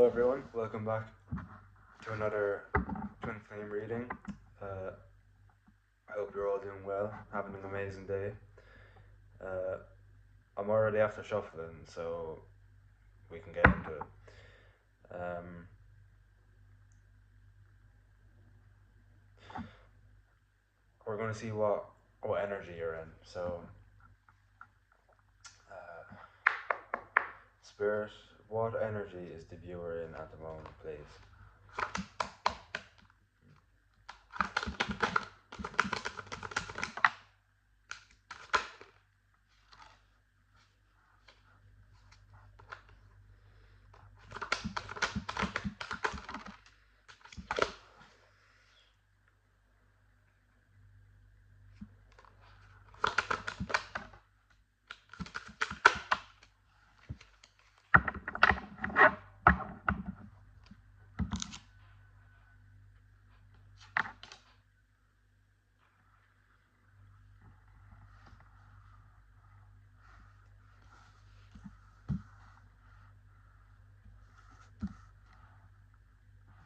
everyone, welcome back to another Twin Flame reading. Uh, I hope you're all doing well, having an amazing day. Uh, I'm already after shuffling, so we can get into it. Um, we're going to see what energy you're in. So, Spirit, what energy is the viewer in at the moment, please?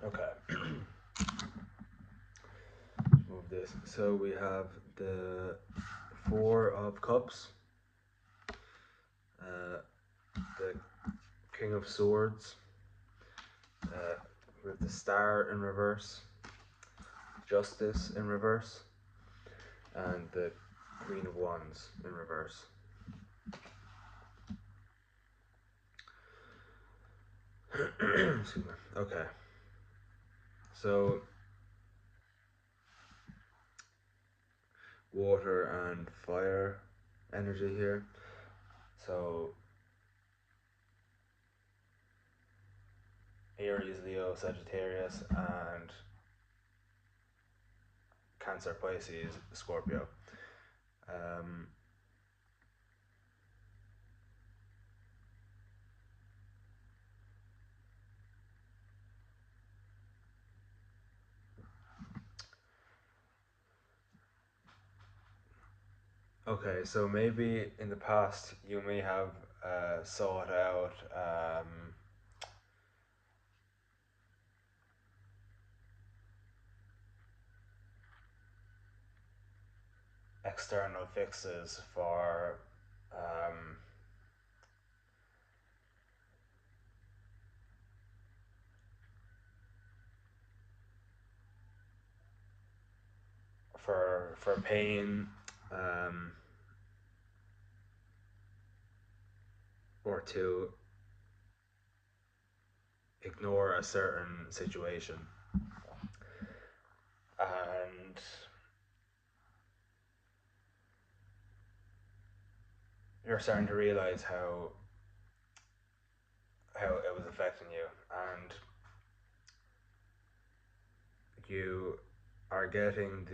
Okay. Let's move this. So we have the Four of Cups, the King of Swords, with the Star in reverse, Justice in reverse, and the Queen of Wands in reverse. Excuse me. Okay. So, water and fire energy here. So, Aries, Leo, Sagittarius, and Cancer, Pisces, Scorpio. Okay, so maybe in the past you may have sought out external fixes for pain, or to ignore a certain situation. And you're starting to realize how it was affecting you, and you are getting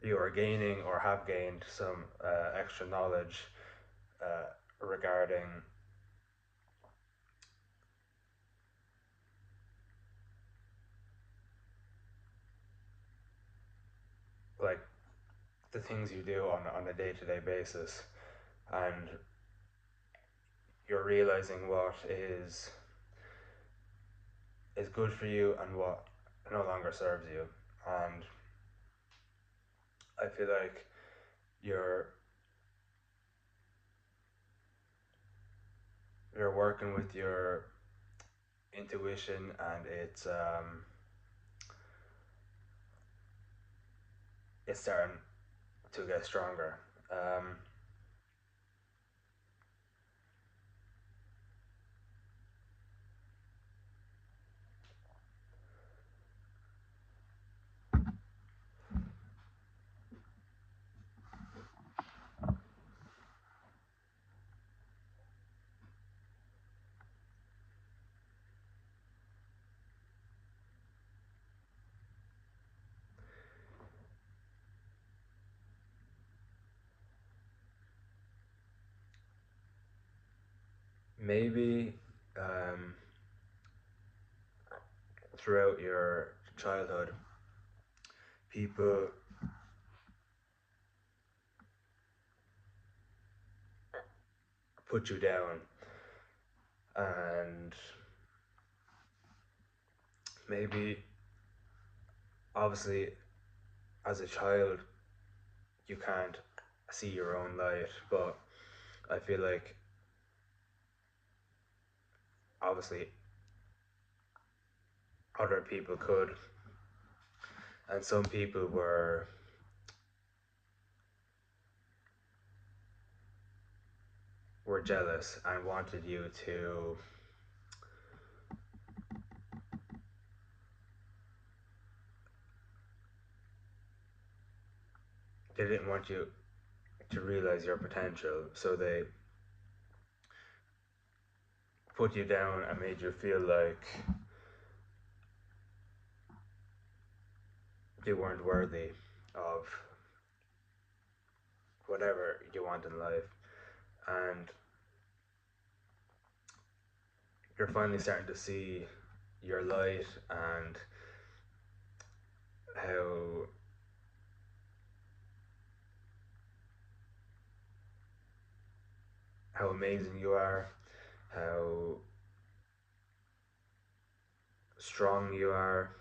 you are gaining or have gained some extra knowledge regarding like the things you do on a day-to-day basis, and you're realizing what is good for you and what no longer serves you. And I feel like you're working with your intuition, and it's starting to get stronger. Maybe throughout your childhood, people put you down. And maybe, obviously, as a child, you can't see your own light, but I feel like, obviously, other people could, and some people were jealous and wanted you to they didn't want you to realize your potential, so they put you down and made you feel like you weren't worthy of whatever you want in life. And you're finally starting to see your light and how amazing you are, how strong you are,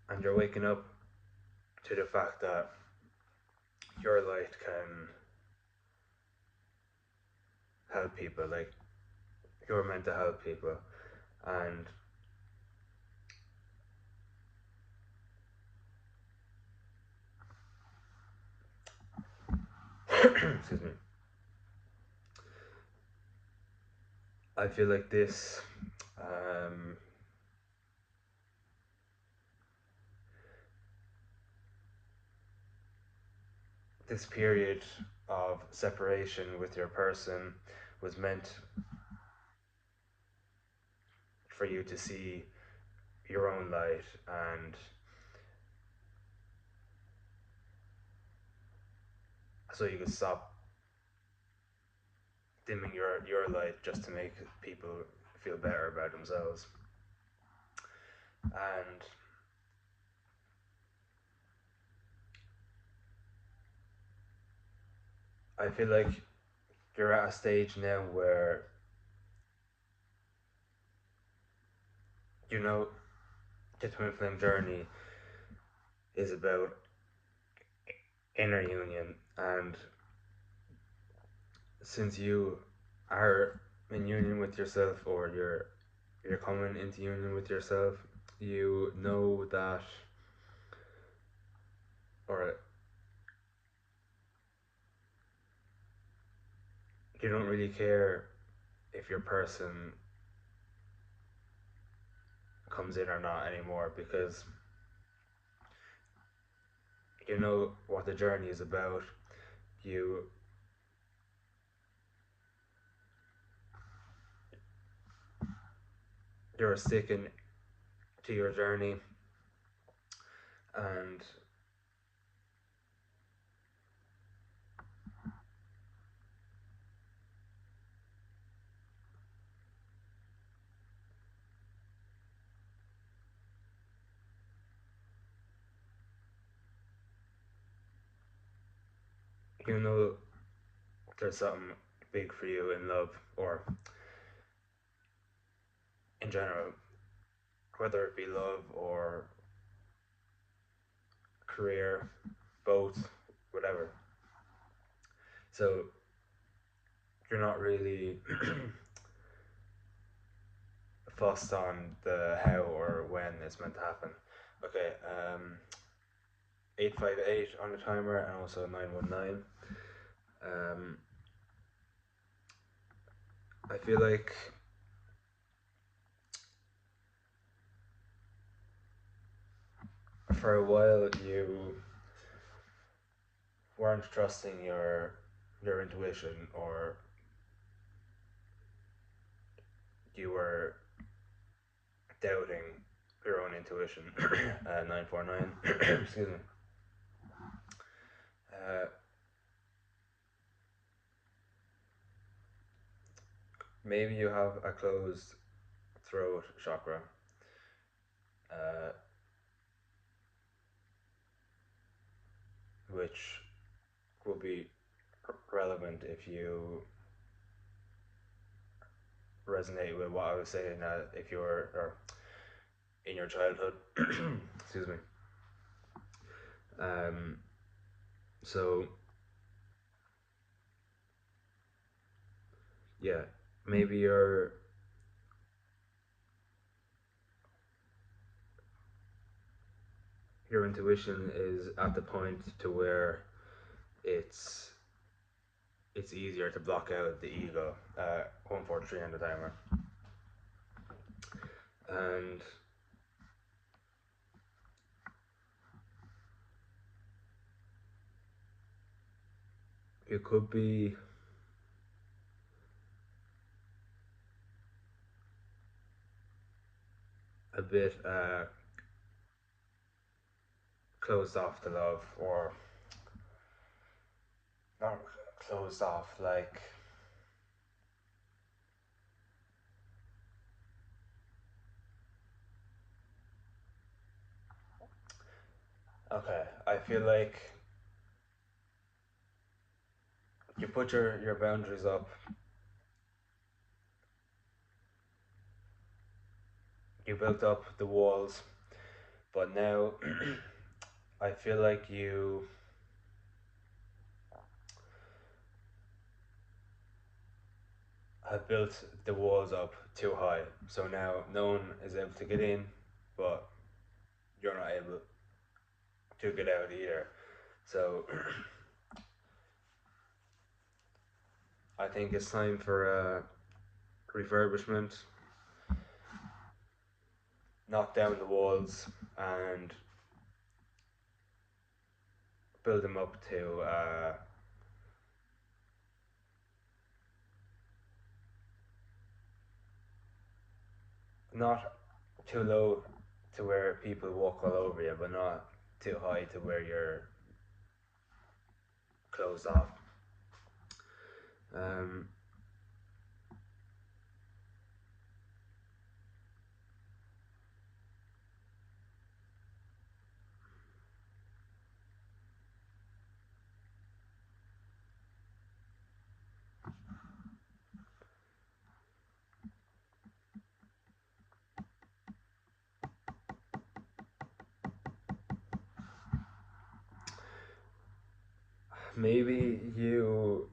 and you're waking up to the fact that your light can help people. Like, you're meant to help people, and excuse me, I feel like um, this period of separation with your person was meant for you to see your own light, and so you could stop dimming your light just to make people feel better about themselves. And I feel like you're at a stage now where you know the twin flame journey is about inner union, and since you are in union with yourself, or you're coming into union with yourself, you know that, or you don't really care if your person comes in or not anymore, because you know what the journey is about. You you're sticking to your journey, and you know there's something big for you in love, or in general, whether it be love or career, both, whatever. So you're not really fussed on the how or when it's meant to happen. Okay, 858 on the timer, and also 919. I feel like for a while you weren't trusting your intuition, or you were doubting your own intuition. 949. Excuse me. Uh, Maybe you have a closed throat chakra, uh, which will be relevant if you resonate with what I was saying. If you were or in your childhood, excuse me. Um, so yeah, maybe your intuition is at the point to where it's it's easier to block out the ego. 143 on the timer, and it could be a bit closed off to love, or not closed off, like okay, I feel like you put your boundaries up, you built up the walls, but now I feel like you have built the walls up too high. So now no one is able to get in, but you're not able to get out either. So I think it's time for refurbishment. Knock down the walls and build them up to not too low to where people walk all over you, but not too high to where you're closed off. Um, Maybe you're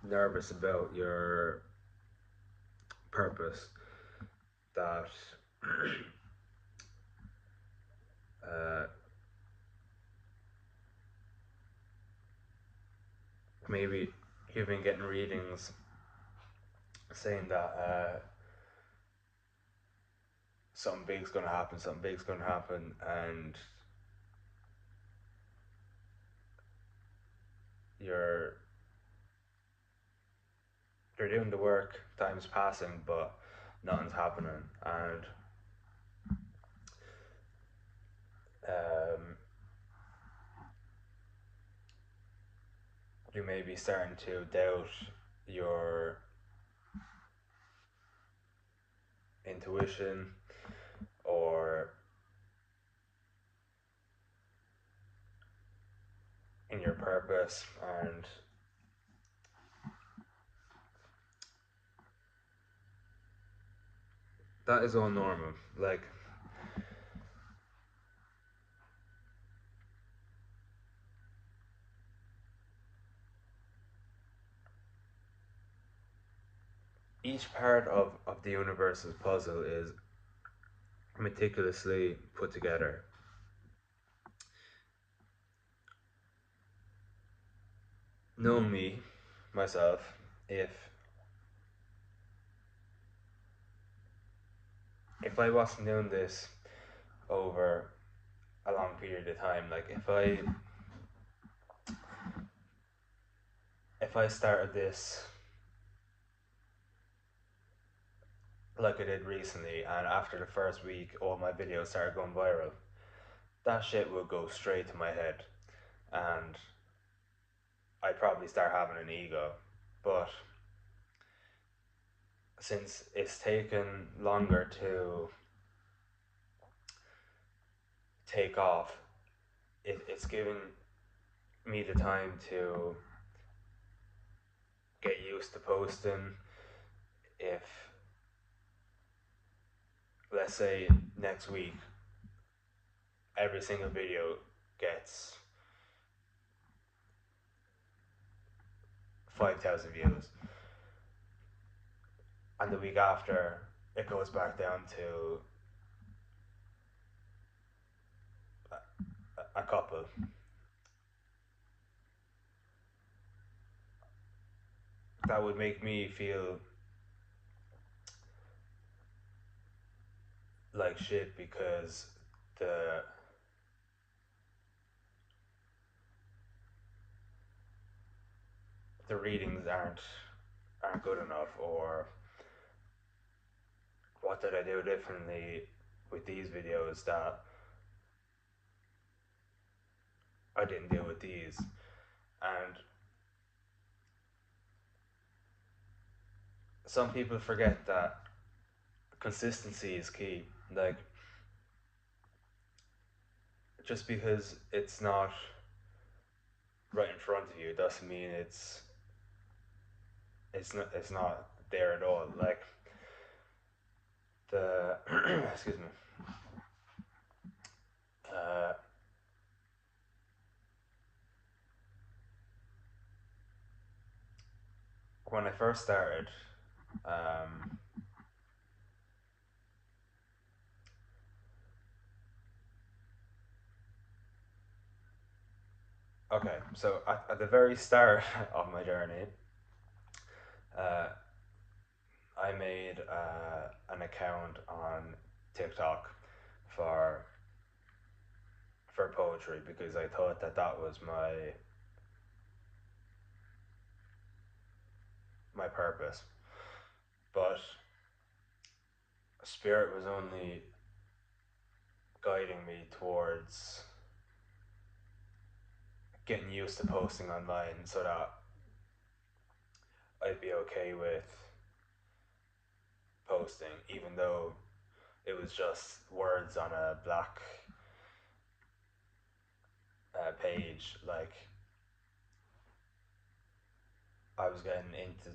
nervous about your purpose, that uh, maybe you've been getting readings saying that something big's gonna happen, and you're you're doing the work, time's passing, but nothing's happening, and um, you may be starting to doubt your intuition or in your purpose, and that is all normal. Like, each part of the universe's puzzle is meticulously put together. Knowing me, myself, if I wasn't doing this over a long period of time, like if I started this like I did recently, and after the first week all my videos started going viral, that shit would go straight to my head, and I'd probably start having an ego. But since it's taken longer to take off, it's given me the time to get used to posting. If, let's say, next week every single video gets 5,000 views, and the week after it goes back down to a couple, that would make me feel like shit because the readings aren't good enough, or what did I do differently with these videos that I didn't do with these. And some people forget that consistency is key. Like, just because it's not right in front of you doesn't mean it's not there at all. Like, the excuse me, uh, when I first started, um, okay, so at the very start of my journey, uh, I made an account on TikTok for poetry because I thought that that was my purpose. But Spirit was only guiding me towards getting used to posting online so that I'd be okay with posting, even though it was just words on a black page. Like, I was getting into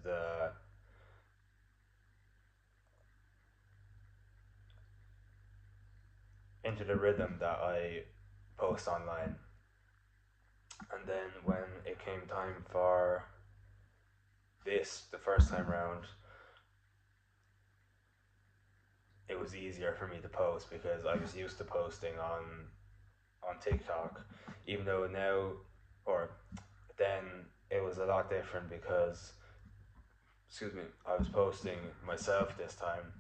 the rhythm that I post online. And then when it came time for this, the first time round, it was easier for me to post because I was used to posting on TikTok, even though now, or then, it was a lot different because, excuse me, I was posting myself this time.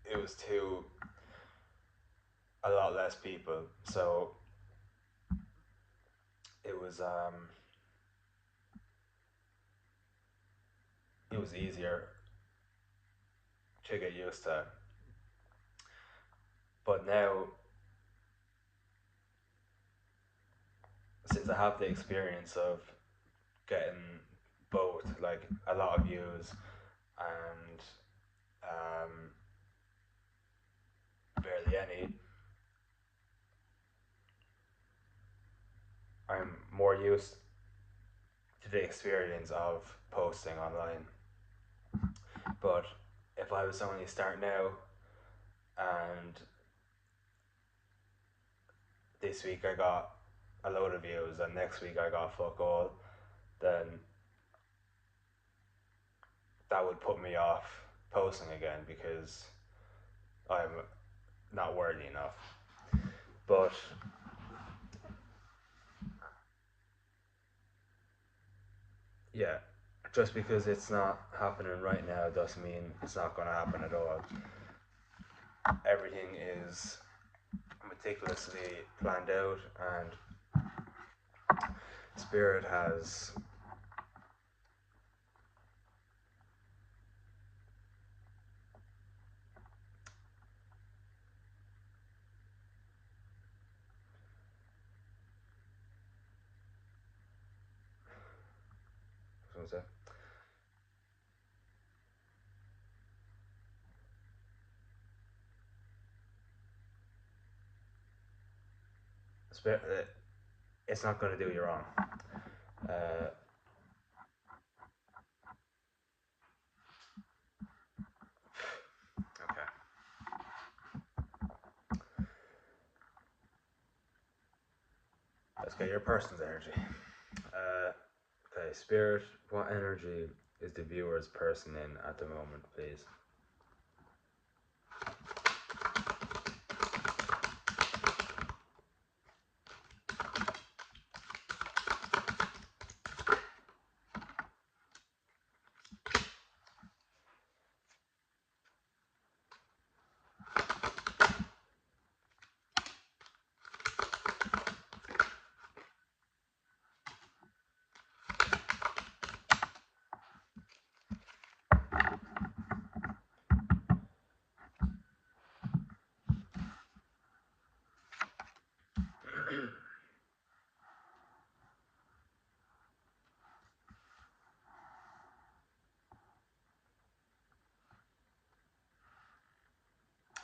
It was to a lot less people, so it was it was easier to get used to. But now, since I have the experience of getting both, like a lot of views and um, barely any, I'm more used to the experience of posting online. But if I was only starting now, and this week I got a load of views and next week I got fuck all, then that would put me off posting again because I'm not worthy enough. But yeah, just because it's not happening right now doesn't mean it's not going to happen at all. Everything is meticulously planned out, and Spirit has what was I it's not going to do you wrong. Uh, okay. Let's get your person's energy. Okay, Spirit, what energy is the viewer's person in at the moment, please?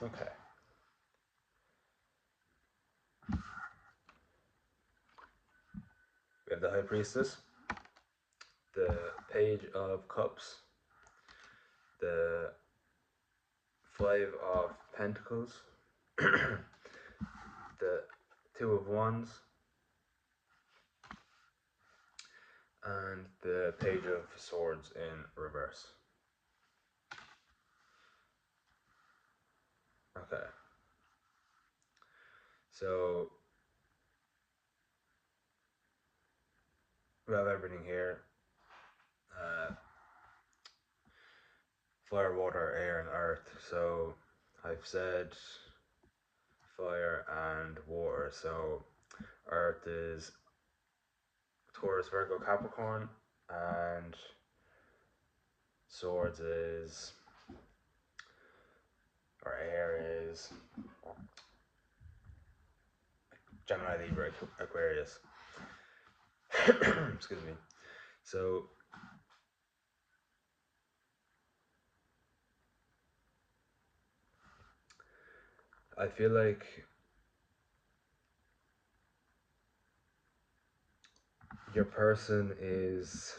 Okay. We have the High Priestess, the Page of Cups, the Five of Pentacles, the Two of Wands, and the Page of Swords in reverse. Okay. So we have everything here. Fire, water, air, and earth. So I've said fire and water. So earth is Taurus, Virgo, Capricorn, and swords is, or air is Gemini, Libra, Aquarius. Excuse me. So I feel like your person is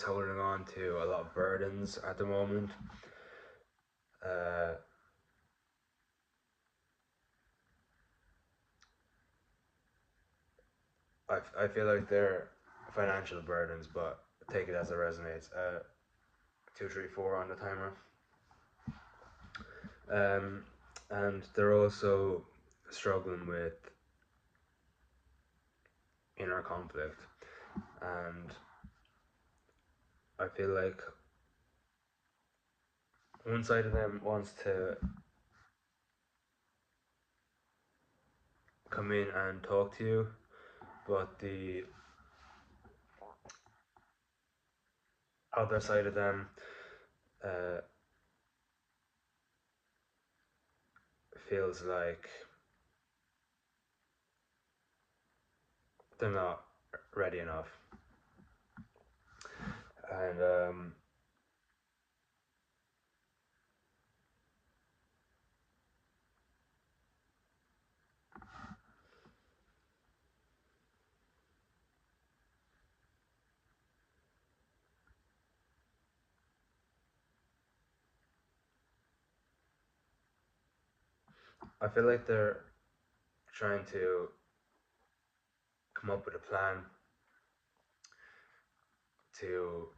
holding on to a lot of burdens at the moment. I feel like they're financial burdens, but take it as it resonates. 2, 3, 4 on the timer. And they're also struggling with inner conflict, and I feel like one side of them wants to come in and talk to you, but the other side of them feels like they're not ready enough. And I feel like they're trying to come up with a plan to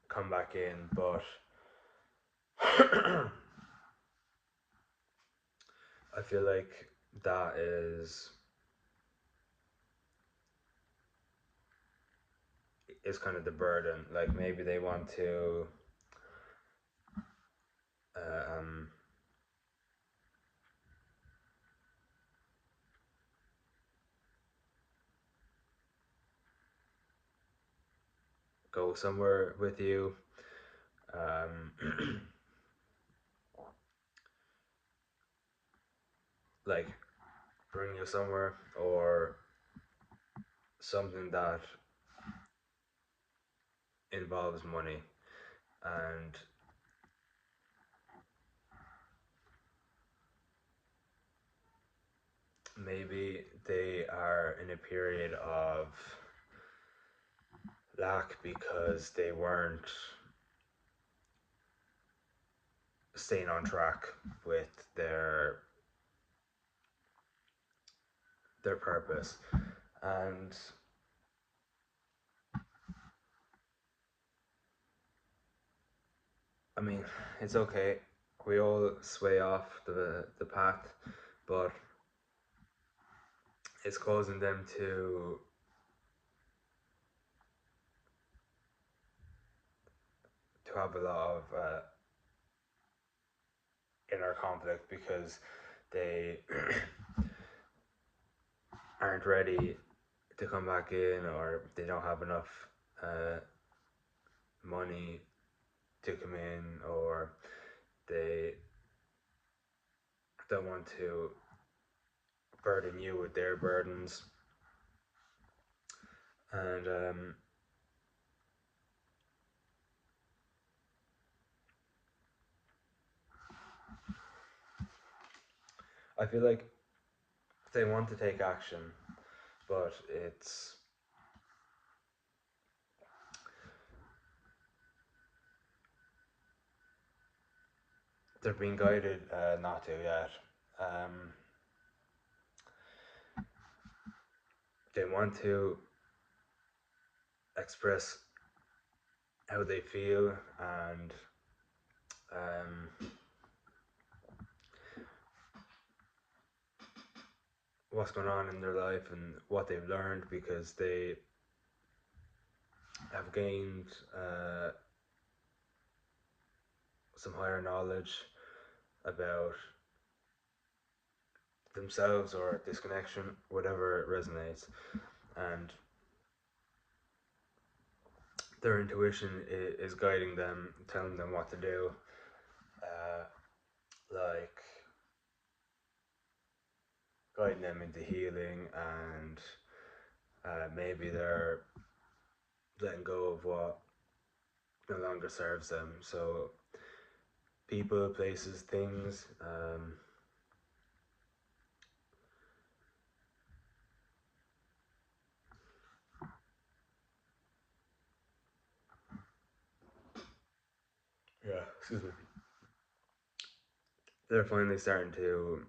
come back in, but I feel like that is kind of the burden. Like maybe they want to go somewhere with you, like bring you somewhere, or something that involves money. and maybe they are in a period of lack because they weren't staying on track with their purpose. And I mean, it's okay. We all sway off the path, but it's causing them to have a lot of inner conflict because they aren't ready to come back in, or they don't have enough uh, money to come in, or they don't want to burden you with their burdens. And I feel like they want to take action, but they're being guided not to yet. Um, they want to express how they feel and what's going on in their life and what they've learned, because they have gained some higher knowledge about themselves or disconnection, whatever resonates, and their intuition is guiding them, telling them what to do, like guiding them into healing, and maybe they're letting go of what no longer serves them. So people, places, things, yeah, excuse me. They're finally starting to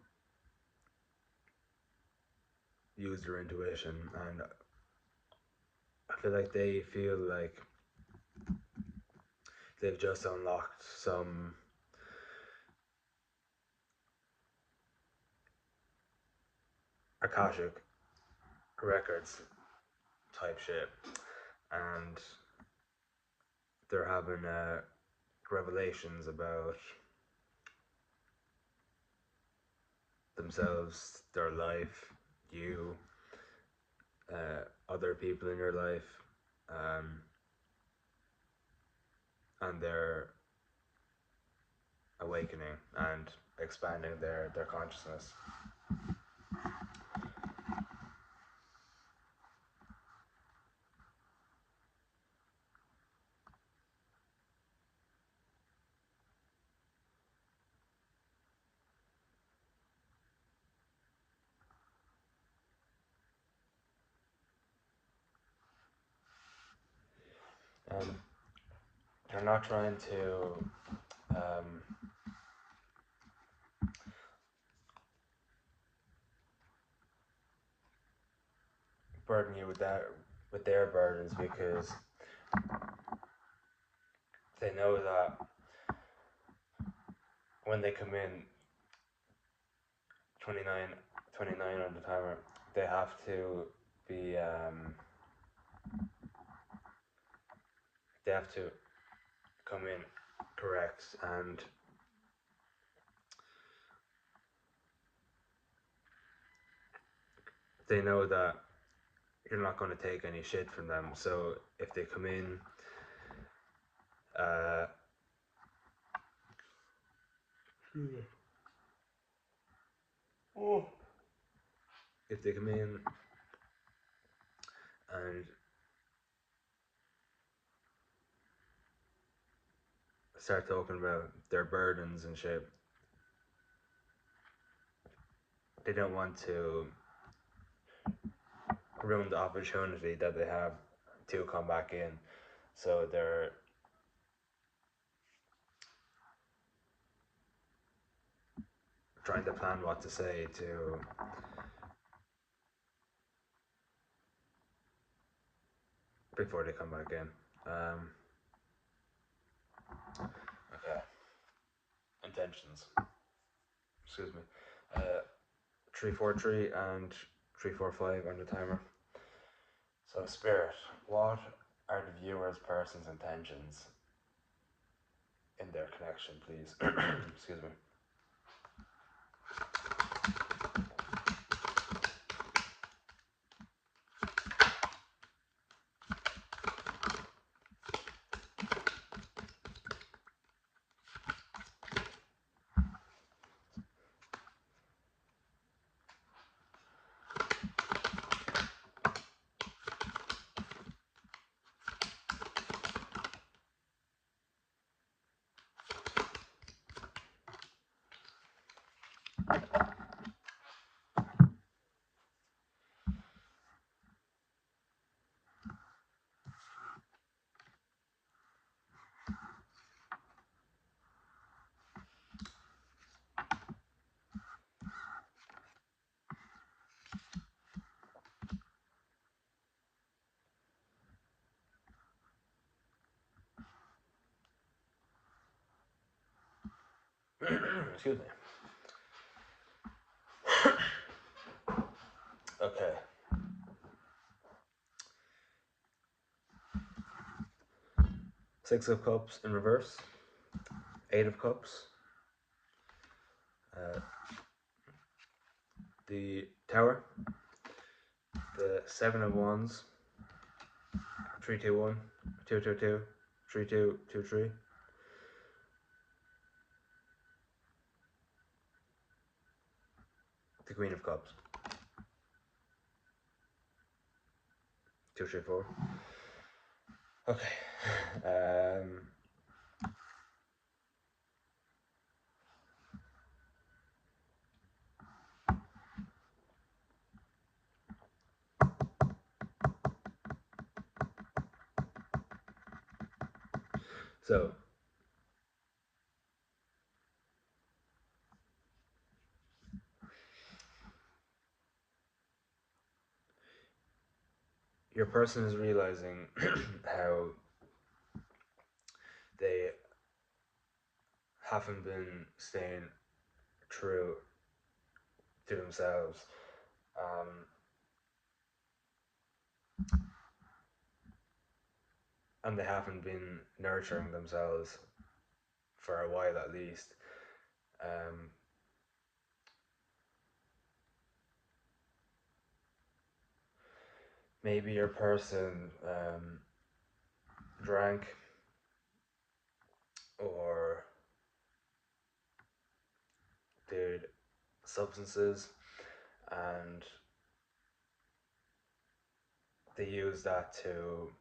use their intuition, and I feel like they feel like they've just unlocked some Akashic records type shit, and they're having revelations about themselves, their life, you, other people in your life, um, and they're awakening and expanding their consciousness. And they're not trying to burden you with their burdens, because they know that when they come in 29, 29 on the timer, they have to be they have to come in correct, and they know that you're not going to take any shit from them. So if they come in uh, if they come in and start talking about their burdens and shit, they don't want to ruin the opportunity that they have to come back in. So they're trying to plan what to say to before they come back in. Okay. Intentions. Excuse me. 343 and 345 on the timer. So, Spirit, what are the viewer's person's intentions in their connection, please? Excuse me. Excuse me. Okay. Six of Cups in reverse. Eight of Cups. The Tower. The Seven of Wands. 321. 222. 3223. The Queen of Cups. 234. Okay. So your person is realizing how they haven't been staying true to themselves. And they haven't been nurturing themselves for a while at least. Maybe your person drank or did substances, and they use that to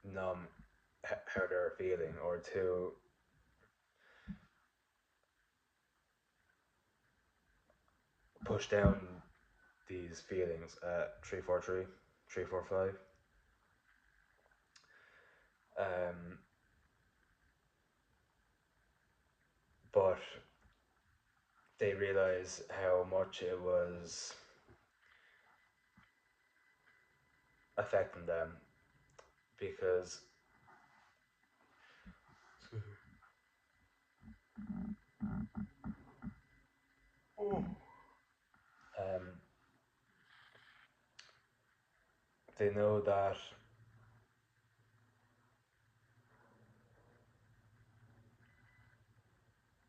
numb how they're feeling, or to push down these feelings. 343, 345. But they realize how much it was affecting them, because they know that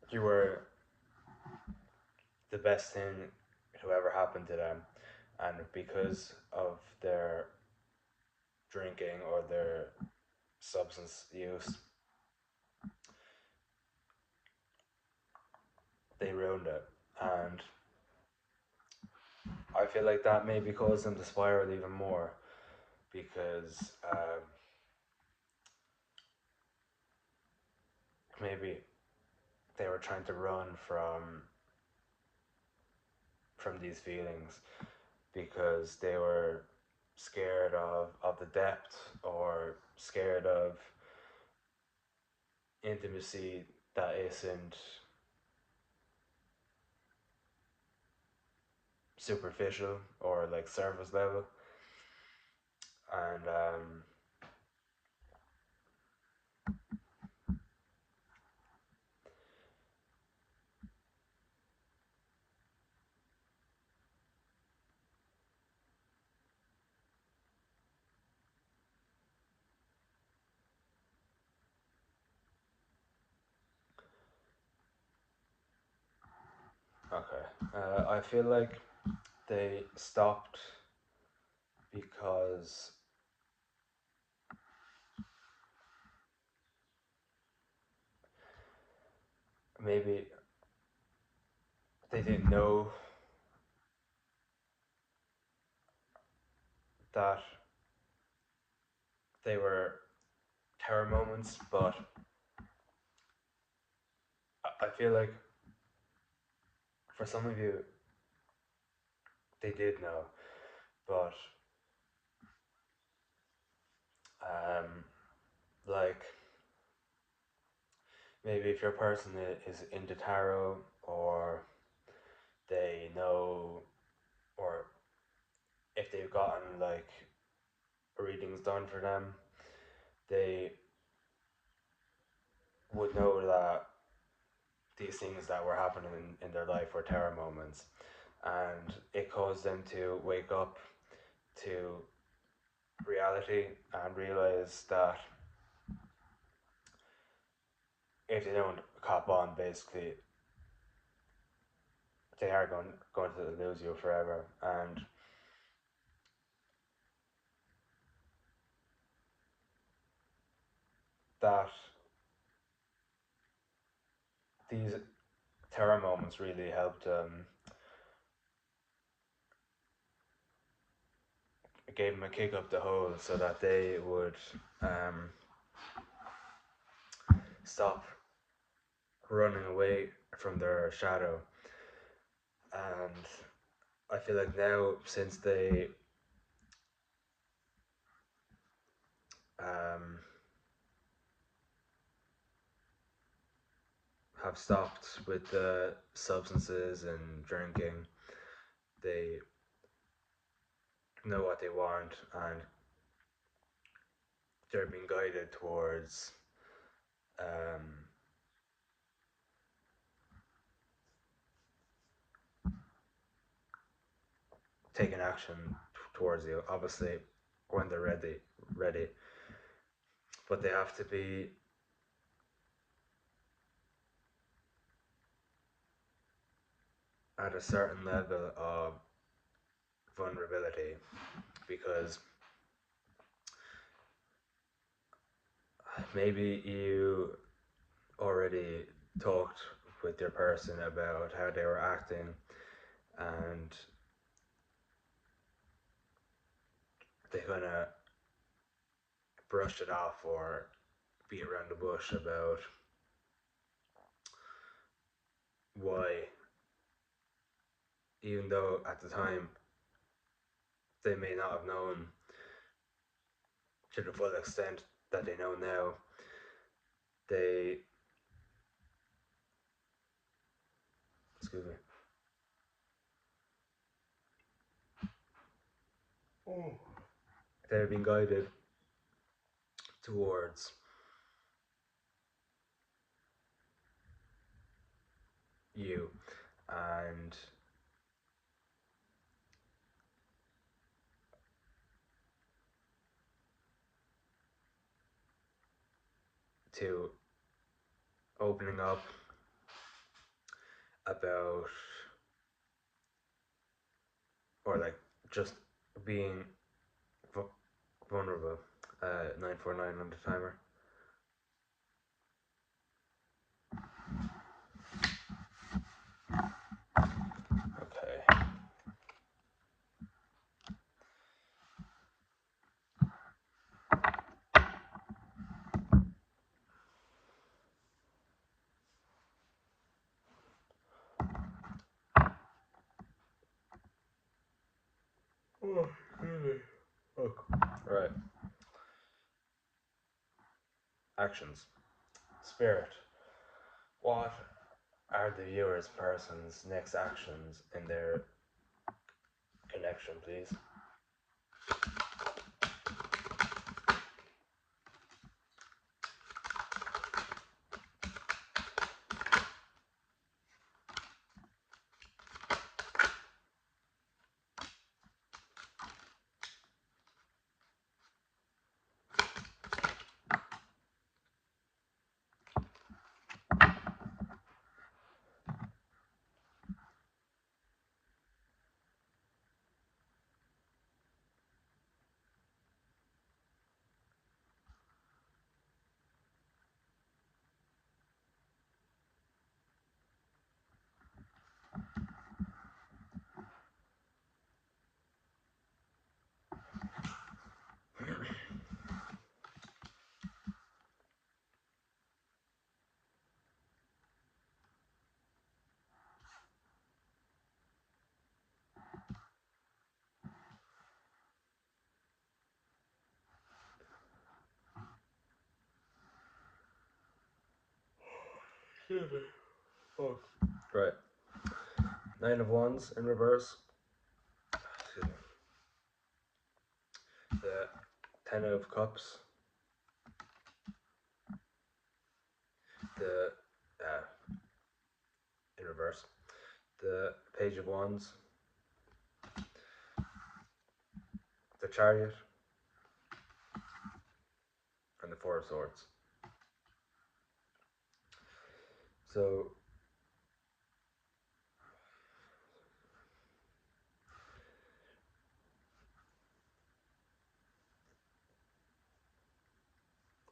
you were the best thing to ever happen to them, and because of their drinking or their substance use, they ruined it. And I feel like that maybe caused them to spiral even more, because maybe they were trying to run from these feelings because they were scared of the depth or scared of intimacy that isn't superficial or like surface level. And okay, I feel like they stopped because maybe they didn't know that they were terror moments, but I feel like for some of you they did know, but um, like maybe if your person is into tarot or they know, or if they've gotten like readings done for them, they would know that these things that were happening in their life were terror moments, and it caused them to wake up to reality and realize that if they don't cop on, basically they are going to lose you forever. And that these terror moments really helped, gave them a kick up the hole so that they would um, stop running away from their shadow. And I feel like now, since they um, have stopped with the substances and drinking, they know what they want, and they're being guided towards um, taking action towards you. Obviously, when they're ready, but they have to be at a certain level of vulnerability, because maybe you already talked with your person about how they were acting, and they kind of brushed it off or beat around the bush about why, even though at the time they may not have known to the full extent that they know now. They, excuse me, they've been guided towards you, and to opening up about, or like just being vulnerable. 949 on the timer. Okay. Actions. Spirit. What are the viewer's person's next actions in their connection, please? Excuse me. Oh. Right. Nine of Wands in reverse. Excuse me. The Ten of Cups. The in reverse. The Page of Wands. The Chariot. And the Four of Swords. So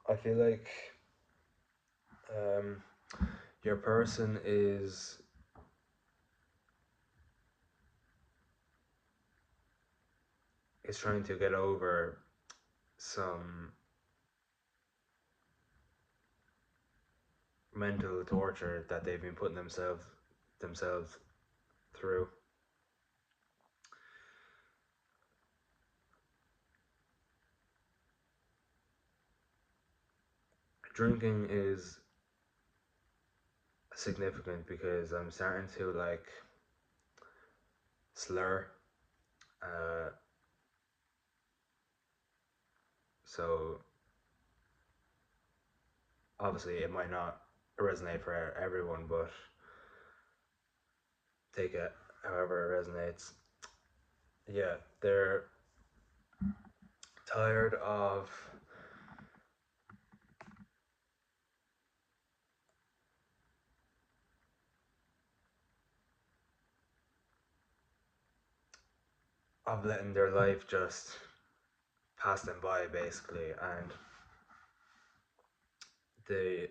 I feel like your person is trying to get over some mental torture that they've been putting themselves through. Drinking is significant because I'm starting to like slur. So obviously it might not resonate for everyone, but take it however it resonates. Yeah, they're tired of letting their life just pass them by basically, and they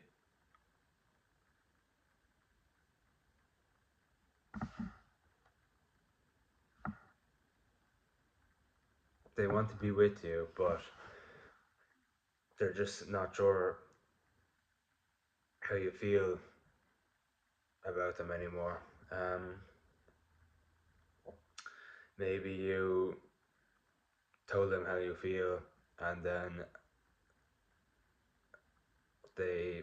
want to be with you, but they're just not sure how you feel about them anymore. Maybe you told them how you feel, and then they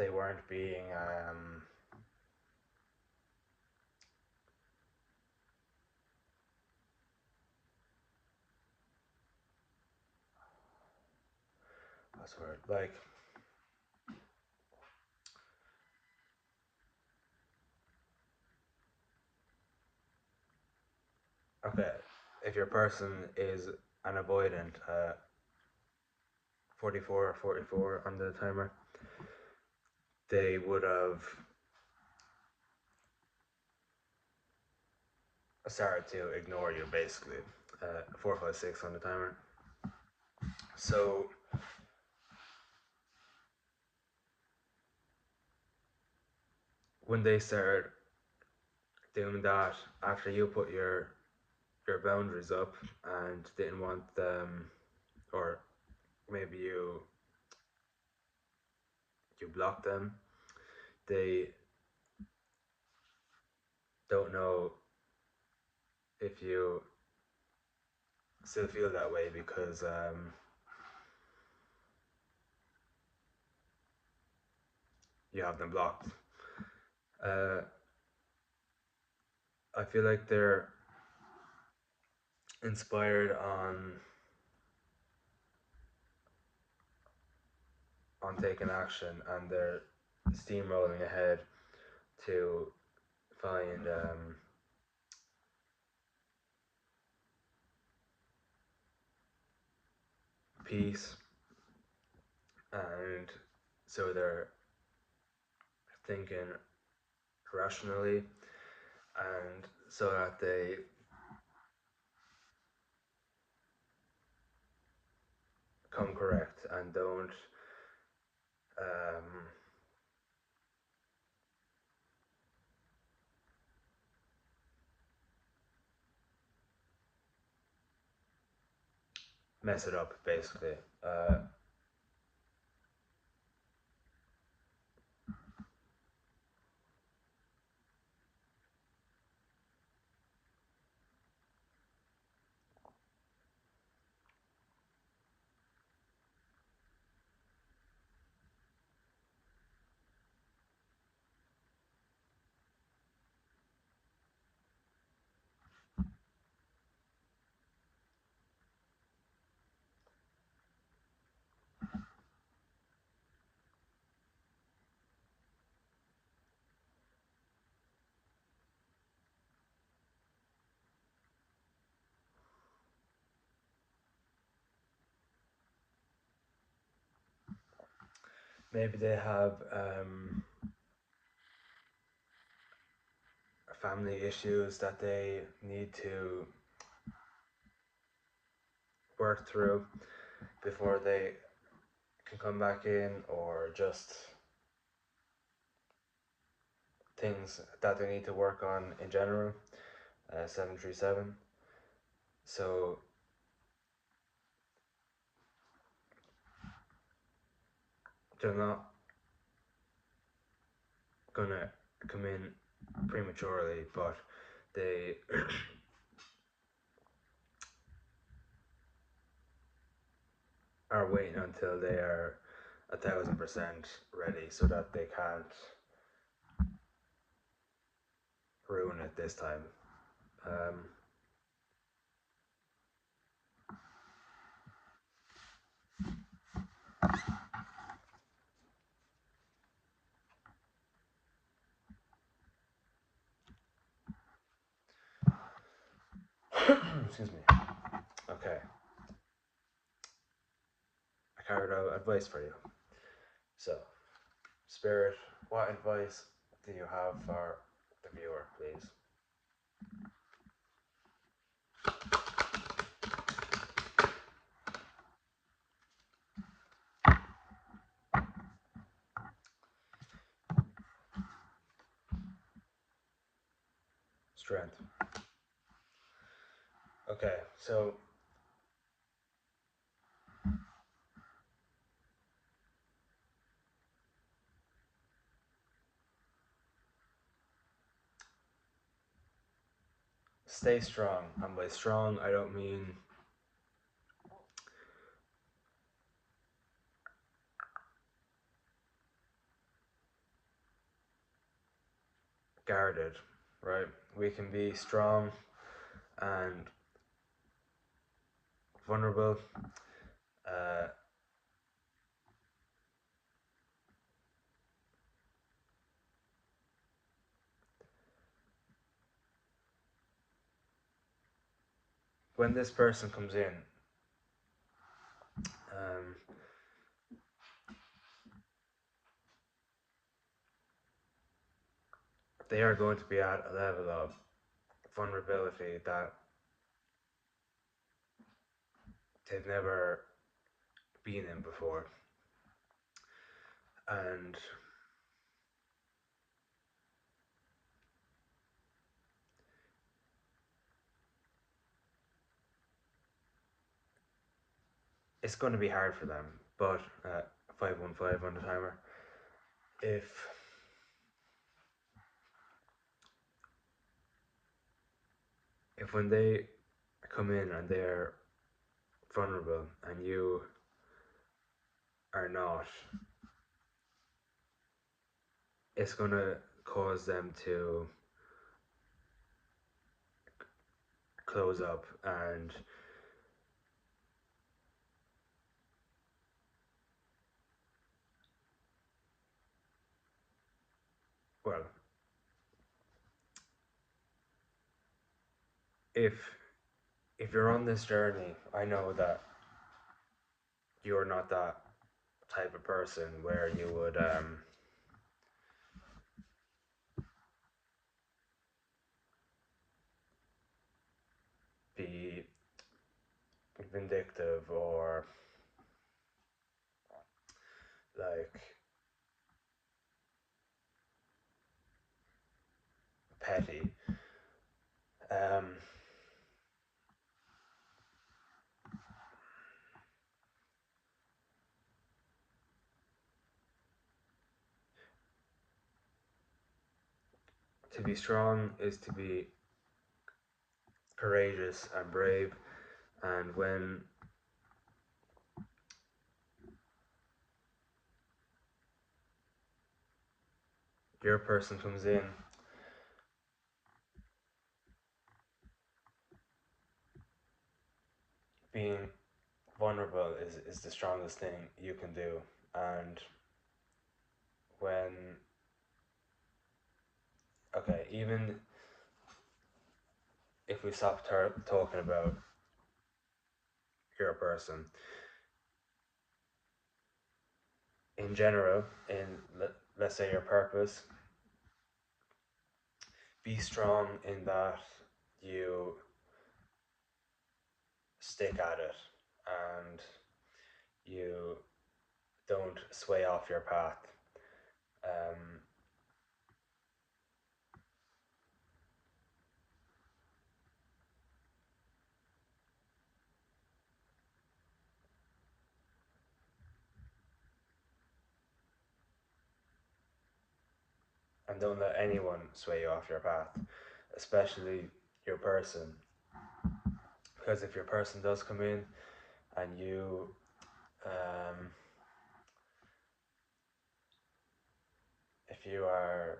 weren't being what's the word, like okay, if your person is an avoidant, 44 or 44 on the timer, they would have started to ignore you basically. 456 on the timer. So when they started doing that after you put your boundaries up and didn't want them, or maybe you blocked them, they don't know if you still feel that way, because you have them blocked. I feel like they're inspired on taking action, and they're steamrolling ahead to find peace, and so they're thinking rationally, and so that they come correct and don't um, mess it up, basically. Maybe they have family issues that they need to work through before they can come back in, or just things that they need to work on in general. 737. So they're not gonna come in prematurely, but they are waiting until they are 1,000% ready, so that they can't ruin it this time. Excuse me. Okay. I carried out advice for you. So, Spirit, what advice do you have for the viewer, please? Strength. Okay, so stay strong. And by strong, I don't mean guarded, right? We can be strong and vulnerable. Uh, when this person comes in, they are going to be at a level of vulnerability that they've never been in before. And it's going to be hard for them, but 515 on the timer. if when they come in and they're vulnerable and you are not, it's gonna cause them to close up and well, if you're on this journey, I know that you're not that type of person where you would be vindictive or like petty. Um, to be strong is to be courageous and brave, and when your person comes in, being vulnerable is the strongest thing you can do. And when, okay, even if we stop talking about your person, in general, in let's say your purpose, be strong in that you stick at it and you don't sway off your path. Um, and don't let anyone sway you off your path, especially your person. Because if your person does come in and you um, if you are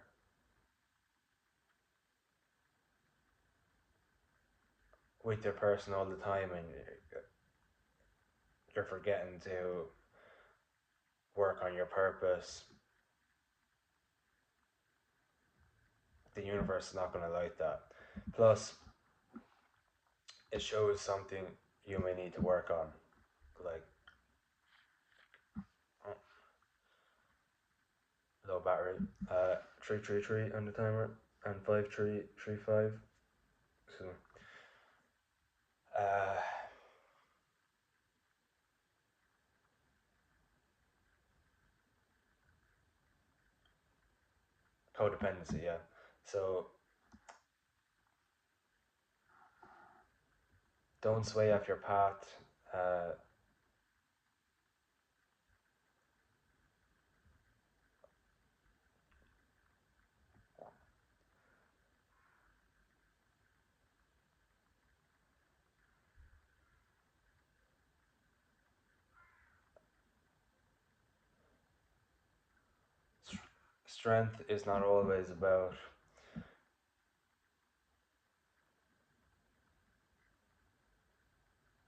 with your person all the time and you're forgetting to work on your purpose, the universe is not going to like that. Plus, it shows something you may need to work on, like low battery, 333 on the timer, and 5335. So, uh, codependency, yeah. So don't sway off your path. Strength is not always about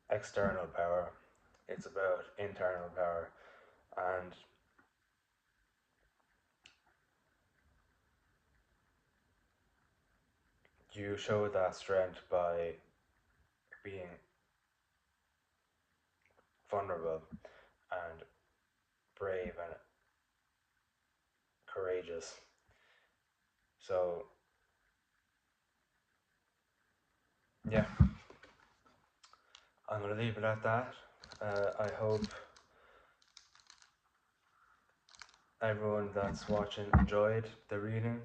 external power, it's about internal power. And you show that strength by being vulnerable and brave and courageous. So, yeah, I'm going to leave it at that. I hope everyone that's watching enjoyed the reading.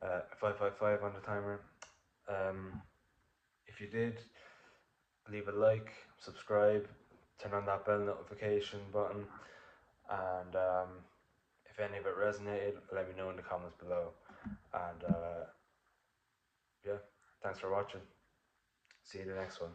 555 on the timer. If you did, leave a like, subscribe, turn on that bell notification button, and if any of it resonated, let me know in the comments below. And yeah, thanks for watching. See you in the next one.